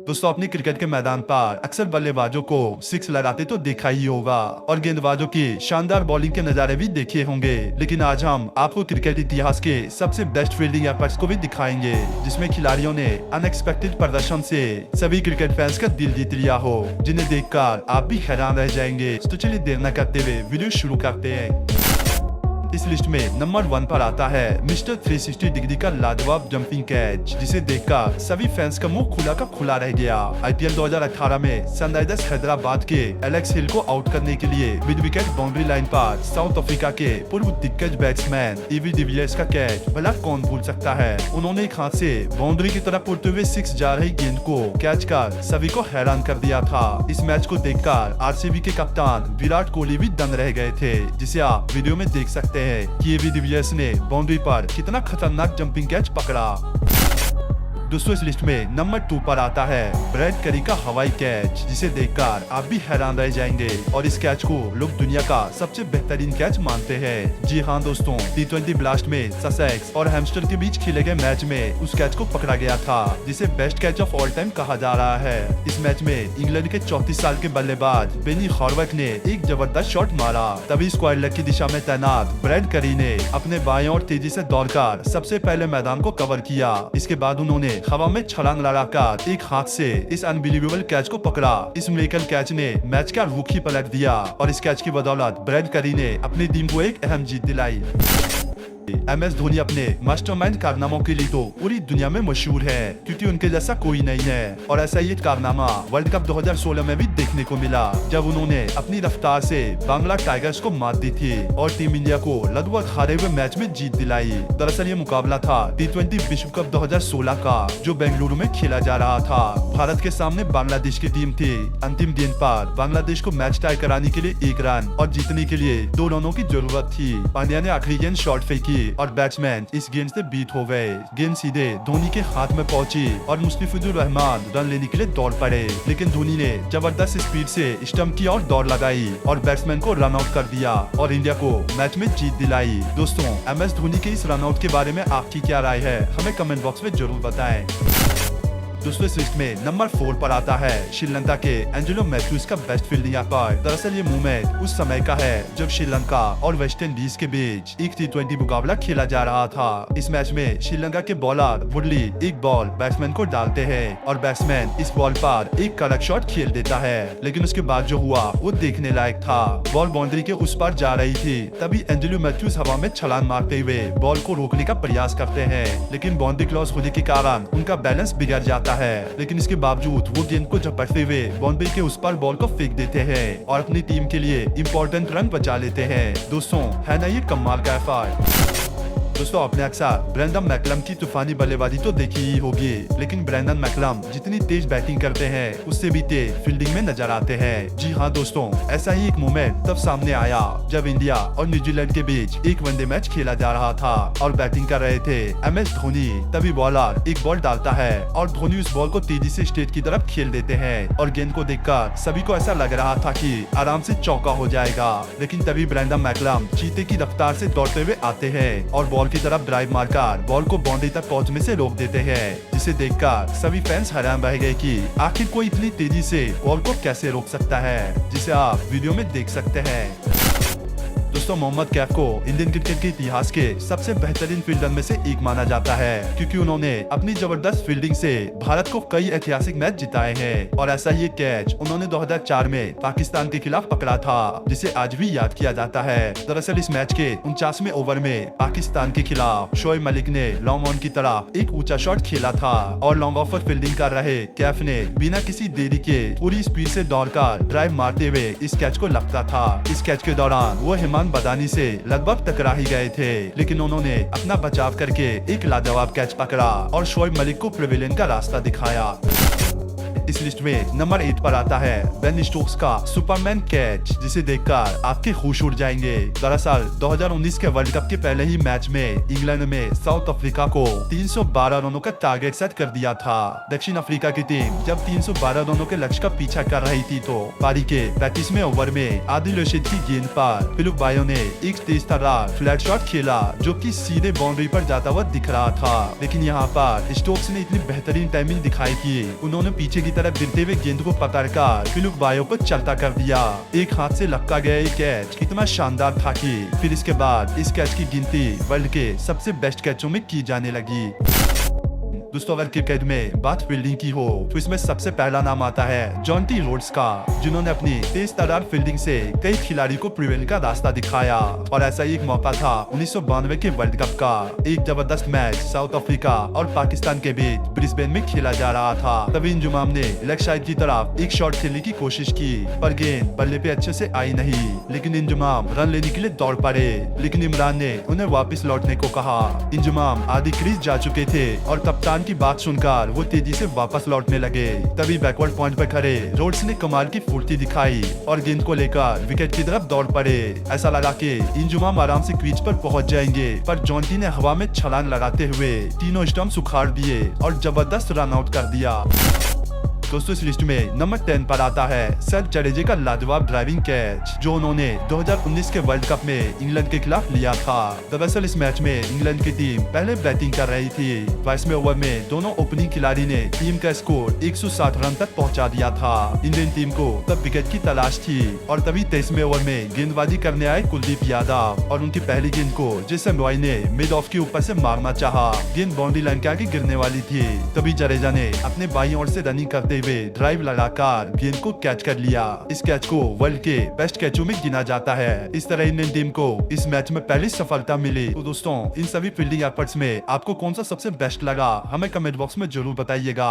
दोस्तों, अपने क्रिकेट के मैदान पर अक्सर बल्लेबाजों को सिक्स लगाते तो देखा ही होगा और गेंदबाजों की शानदार बॉलिंग के नजारे भी देखे होंगे। लेकिन आज हम आपको क्रिकेट इतिहास के सबसे बेस्ट फील्डिंग एफर्ट्स को भी दिखाएंगे, जिसमें खिलाड़ियों ने अनएक्सपेक्टेड प्रदर्शन से सभी क्रिकेट फैंस का दिल जीत लिया हो, जिन्हें देखकर आप भी हैरान रह जाएंगे। तो चलिए देर न करते हुए वीडियो शुरू करते हैं। इस लिस्ट में नंबर 1 पर आता है मिस्टर 360 डिग्री का लाजवाब जंपिंग कैच, जिसे देखकर सभी फैंस का मुंह खुला का खुला रह गया। आईपीएल 2018 में सनराइजर्स हैदराबाद के एलेक्स हिल को आउट करने के लिए मिड विकेट बाउंड्री लाइन पर साउथ अफ्रीका के पूर्व दिग्गज बैट्समैन एवी डिविलियर्स का कैच भला कौन भूल सकता है। उन्होंने एक हाथ से बाउंड्री की तरफ उड़ते हुए 6 जा रही गेंद को कैच कर सभी को हैरान कर दिया था। इस मैच को देखकर आरसीबी के कप्तान विराट कोहली भी दंग रह गए थे, जिसे आप वीडियो में देख सकते हैं कि एवी डिविलियर्स ने बाउंड्री पर कितना खतरनाक जंपिंग कैच पकड़ा। दोस्तों, इस लिस्ट में नंबर 2 पर आता है ब्रैड करी का हवाई कैच, जिसे देखकर आप भी हैरान रह जाएंगे और इस कैच को लोग दुनिया का सबसे बेहतरीन कैच मानते हैं। जी हाँ दोस्तों, T20 ब्लास्ट में ससेक्स और हैम्स्टर के बीच खेले गए मैच में उस कैच को पकड़ा गया था, जिसे best catch of all time कहा जा रहा है। इस मैच में इंग्लैंड के 34 साल के बल्लेबाज बेनी हॉर्वैक ने एक जबरदस्त शॉट मारा, तभी स्क्वायर लेग की दिशा में तैनात ब्रैड करी ने अपने बाएं ओर तेजी से दौड़कर सबसे पहले मैदान को कवर किया। इसके बाद उन्होंने हवा में छलांग लगाकर एक हाथ से इस अनबिलीवेबल कैच को पकड़ा। इस मिरेकल कैच ने मैच का रुख ही पलट दिया और इस कैच की बदौलत ब्रैड करी ने अपनी टीम को एक अहम जीत दिलाई। MS धोनी अपने मास्टरमाइंड कारनामों के लिए तो पूरी दुनिया में मशहूर है, क्योंकि उनके जैसा कोई नहीं है। और ऐसा ही एक कारनामा वर्ल्ड कप 2016 में भी देखने को मिला, जब उन्होंने अपनी रफ्तार से बांग्ला टाइगर्स को मात दी थी और टीम इंडिया को लगभग हारे हुए मैच में जीत दिलाई। दरअसल ये मुकाबला था T20 विश्व कप 2016 का, जो बेंगलुरु में खेला जा रहा था। भारत के सामने बांग्लादेश की टीम थी। अंतिम गेंद पर बांग्लादेश को मैच टाई कराने के लिए 1 रन और जीतने के लिए 2 रनों की जरूरत थी। पांड्या ने आखिरी गेंद शॉर्ट फेंकी और बैट्समैन इस गेंद से बीट हो गए। गेंद सीधे धोनी के हाथ में पहुंची और मुस्तफिजुर रहमान रन लेने के लिए दौड़ पड़े, लेकिन धोनी ने जबरदस्त स्पीड से स्टंप की ओर दौड़ लगाई और बैट्समैन को रन आउट कर दिया और इंडिया को मैच में जीत दिलाई। दोस्तों, MS धोनी के इस रन आउट के बारे में आपकी क्या राय है, हमें कमेंट बॉक्स में जरूर बताएं। दोस्तों, इस लिस्ट में नंबर 4 पर आता है श्रीलंका के एंजेलो मैथ्यूज का बेस्ट फील्डिंग एफर्ट। दरअसल ये मूवमेंट उस समय का है जब श्रीलंका और वेस्ट इंडीज के बीच एक T20 मुकाबला खेला जा रहा था। इस मैच में श्रीलंका के बॉलर वुडली एक बॉल बैट्समैन को डालते हैं और बैट्समैन इस बॉल पर एक कड़क शॉट खेल देता है, लेकिन उसके बाद जो हुआ वो देखने लायक था। बॉल बाउंड्री के उस पार जा रही थी, तभी एंजेलो मैथ्यूज हवा में छलांग मारते हुए बॉल को रोकने का प्रयास करते हैं, लेकिन बाउंड्री क्रॉस होने के कारण उनका बैलेंस बिगड़ जाता है। लेकिन इसके बावजूद वो गेंद को झपटते हुए बाउंड्री के उस पार बॉल को फेंक देते हैं और अपनी टीम के लिए इम्पोर्टेंट रन बचा लेते हैं। दोस्तों, है ना ये कमाल का एफर्ट। दोस्तों, आपने अक्सर ब्रेंडन मैकलम की तूफानी बल्लेबाजी तो देखी ही होगी, लेकिन ब्रेंडन मैकलम जितनी तेज बैटिंग करते हैं उससे भी तेज फील्डिंग में नजर आते हैं। जी हाँ दोस्तों, ऐसा ही एक मोमेंट तब सामने आया जब इंडिया और न्यूजीलैंड के बीच एक वनडे मैच खेला जा रहा था और बैटिंग कर रहे थे MS धोनी। तभी बॉलर एक बॉल डालता है और धोनी उस बॉल को तेजी से स्टेट की तरफ खेल देते हैं और गेंद को देखकर सभी को ऐसा लग रहा था कि आराम से चौका हो जाएगा, लेकिन तभी ब्रेंडन मैकलम चीते की रफ्तार से दौड़ते हुए आते हैं और बॉल की तरफ ड्राइव मारकर बॉल को बाउंड्री तक पहुंचने से रोक देते हैं, जिसे देखकर सभी फैंस हैरान रह गए कि आखिर कोई इतनी तेजी से बॉल को कैसे रोक सकता है, जिसे आप वीडियो में देख सकते हैं। दोस्तों, मोहम्मद कैफ को इंडियन क्रिकेट के इतिहास के सबसे बेहतरीन फील्डर में से एक माना जाता है, क्योंकि उन्होंने अपनी जबरदस्त फील्डिंग से भारत को कई ऐतिहासिक मैच जिताए हैं। और ऐसा ही एक कैच उन्होंने 2004 में पाकिस्तान के खिलाफ पकड़ा था, जिसे आज भी याद किया जाता है। दरअसल इस मैच के 49वें ओवर में पाकिस्तान के खिलाफ शोएब मलिक ने लॉन्ग ऑन की तरफ एक ऊंचा शॉट खेला था और लॉन्ग ऑफ पर फील्डिंग कर रहे कैफ ने बिना किसी देरी के पूरी स्पीड से दौड़कर ड्राइव मारते हुए इस कैच को लगता था। इस कैच के दौरान वो हिमान बदानी से लगभग टकरा ही गए थे, लेकिन उन्होंने अपना बचाव करके एक लाजवाब कैच पकड़ा और शोएब मलिक को प्रिविलियन का रास्ता दिखाया। इस लिस्ट में नंबर 8 पर आता है बेन स्टोक्स का सुपरमैन कैच, जिसे देखकर आपके होश उड़ जाएंगे। दरअसल 2019 के वर्ल्ड कप के पहले ही मैच में इंग्लैंड में साउथ अफ्रीका को 312 रनों का टारगेट सेट कर दिया था। दक्षिण अफ्रीका की टीम जब 312 रनों के लक्ष्य का पीछा कर रही थी तो पारी के 35वें ओवर में आदिल रशीद की गेंद पर फिलिप बायो ने एक तेज तर्रार फ्लैट शॉट खेला, जो कि सीधे बाउंड्री पर जाता हुआ दिख रहा था। लेकिन यहाँ पर स्टोक्स ने इतनी बेहतरीन टाइमिंग दिखाई कि उन्होंने पीछे की तरफ गिरते हुए गेंद को पकड़कर फिलुक बायो को चलता कर दिया। एक हाथ से लपका गया ये कैच इतना शानदार था कि फिर इसके बाद इस कैच की गिनती वर्ल्ड के सबसे बेस्ट कैचों में की जाने लगी। दोस्तों, अगर क्रिकेट में बात फील्डिंग की हो तो इसमें सबसे पहला नाम आता है जॉन्टी रोड्स का, जिन्होंने अपनी तेज तर्रार फील्डिंग से कई खिलाड़ी को प्रिवेल का रास्ता दिखाया। और ऐसा ही एक मौका था 1992 के वर्ल्ड कप का। एक जबरदस्त मैच साउथ अफ्रीका और पाकिस्तान के बीच ब्रिस्बेन में खेला जा रहा था। तभी इंजुमाम ने लेग साइड की तरफ एक शॉट खेलने की कोशिश की, पर गेंद बल्ले पे अच्छे से आई नहीं। लेकिन इंजुमाम रन लेने के लिए दौड़ पड़े, लेकिन इमरान ने उन्हें वापस लौटने को कहा। इंजुमाम आधी क्रीज जा चुके थे और कप्तान की बात सुनकर वो तेजी से वापस लौटने लगे। तभी बैकवर्ड पॉइंट पर खड़े रोड्स ने कमाल की फुर्ती दिखाई और गेंद को लेकर विकेट की तरफ दौड़ पड़े। ऐसा लगा कि इंजुमाम आराम से क्रीज पर पहुंच जाएंगे, पर जॉन्टी ने हवा में छलांग लगाते हुए तीनों स्टंप्स उखाड़ दिए और जबरदस्त रन आउट कर दिया। दोस्तों, इस लिस्ट में नंबर 10 पर आता है सर जडेजा का लाजवाब ड्राइविंग कैच, जो उन्होंने 2019 के वर्ल्ड कप में इंग्लैंड के खिलाफ लिया था। दरअसल इस मैच में इंग्लैंड की टीम पहले बैटिंग कर रही थी। 22वें ओवर में दोनों ओपनिंग खिलाड़ी ने टीम का स्कोर 160 रन तक पहुंचा दिया था। इंडियन टीम को तब विकेट की तलाश थी और तभी 23वें ओवर में गेंदबाजी करने आए कुलदीप यादव और उनकी पहली गेंद को जेसन रॉय ने मिड ऑफ के ऊपर से मारना चाहा। गेंद बाउंड्री लाइन के आगे गिरने वाली थी। तभी जडेजा ने अपने बाईं ओर से रनिंग करते हुए ड्राइव लगाकर गेंद को कैच कर लिया। इस कैच को वर्ल्ड के बेस्ट कैचों में गिना जाता है। इस तरह इंडियन टीम को इस मैच में पहली सफलता मिली। तो दोस्तों, इन सभी फील्डिंग एफर्ट्स में आपको कौन सा सबसे बेस्ट लगा, हमें कमेंट बॉक्स में जरूर बताइएगा।